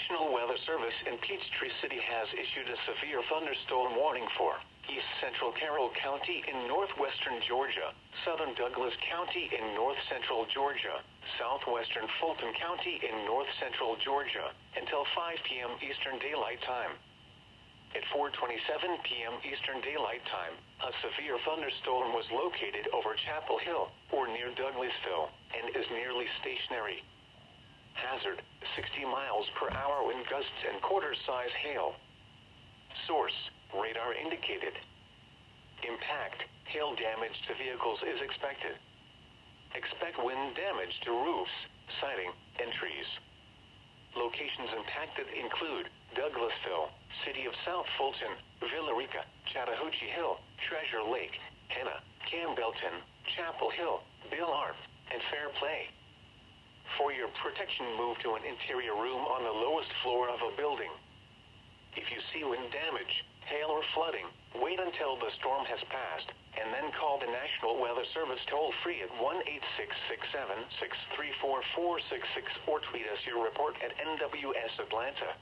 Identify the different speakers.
Speaker 1: National Weather Service in Peachtree City has issued a severe thunderstorm warning for East Central Carroll County in northwestern Georgia, southern Douglas County in north central Georgia, southwestern Fulton County in north central Georgia, until 5 p.m. Eastern Daylight Time. At 4:27 p.m. Eastern Daylight Time, a severe thunderstorm was located over Chapel Hill, or near Douglasville, and is nearly stationary. Hazard, 60 miles per hour wind gusts and quarter-size hail. Source, radar indicated. Impact, hail damage to vehicles is expected. Expect wind damage to roofs, siding, and trees. Locations impacted include Douglasville, City of South Fulton, Villa Rica, Chattahoochee Hill, Treasure Lake, Henna, Campbellton, Chapel Hill, Bill Arp, and Fair Play. For your protection, move to an interior room on the lowest floor of a building. If you see wind damage, hail or flooding, wait until the storm has passed, and then call the National Weather Service toll-free at 1-866-763-4466 or tweet us your report at NWS Atlanta.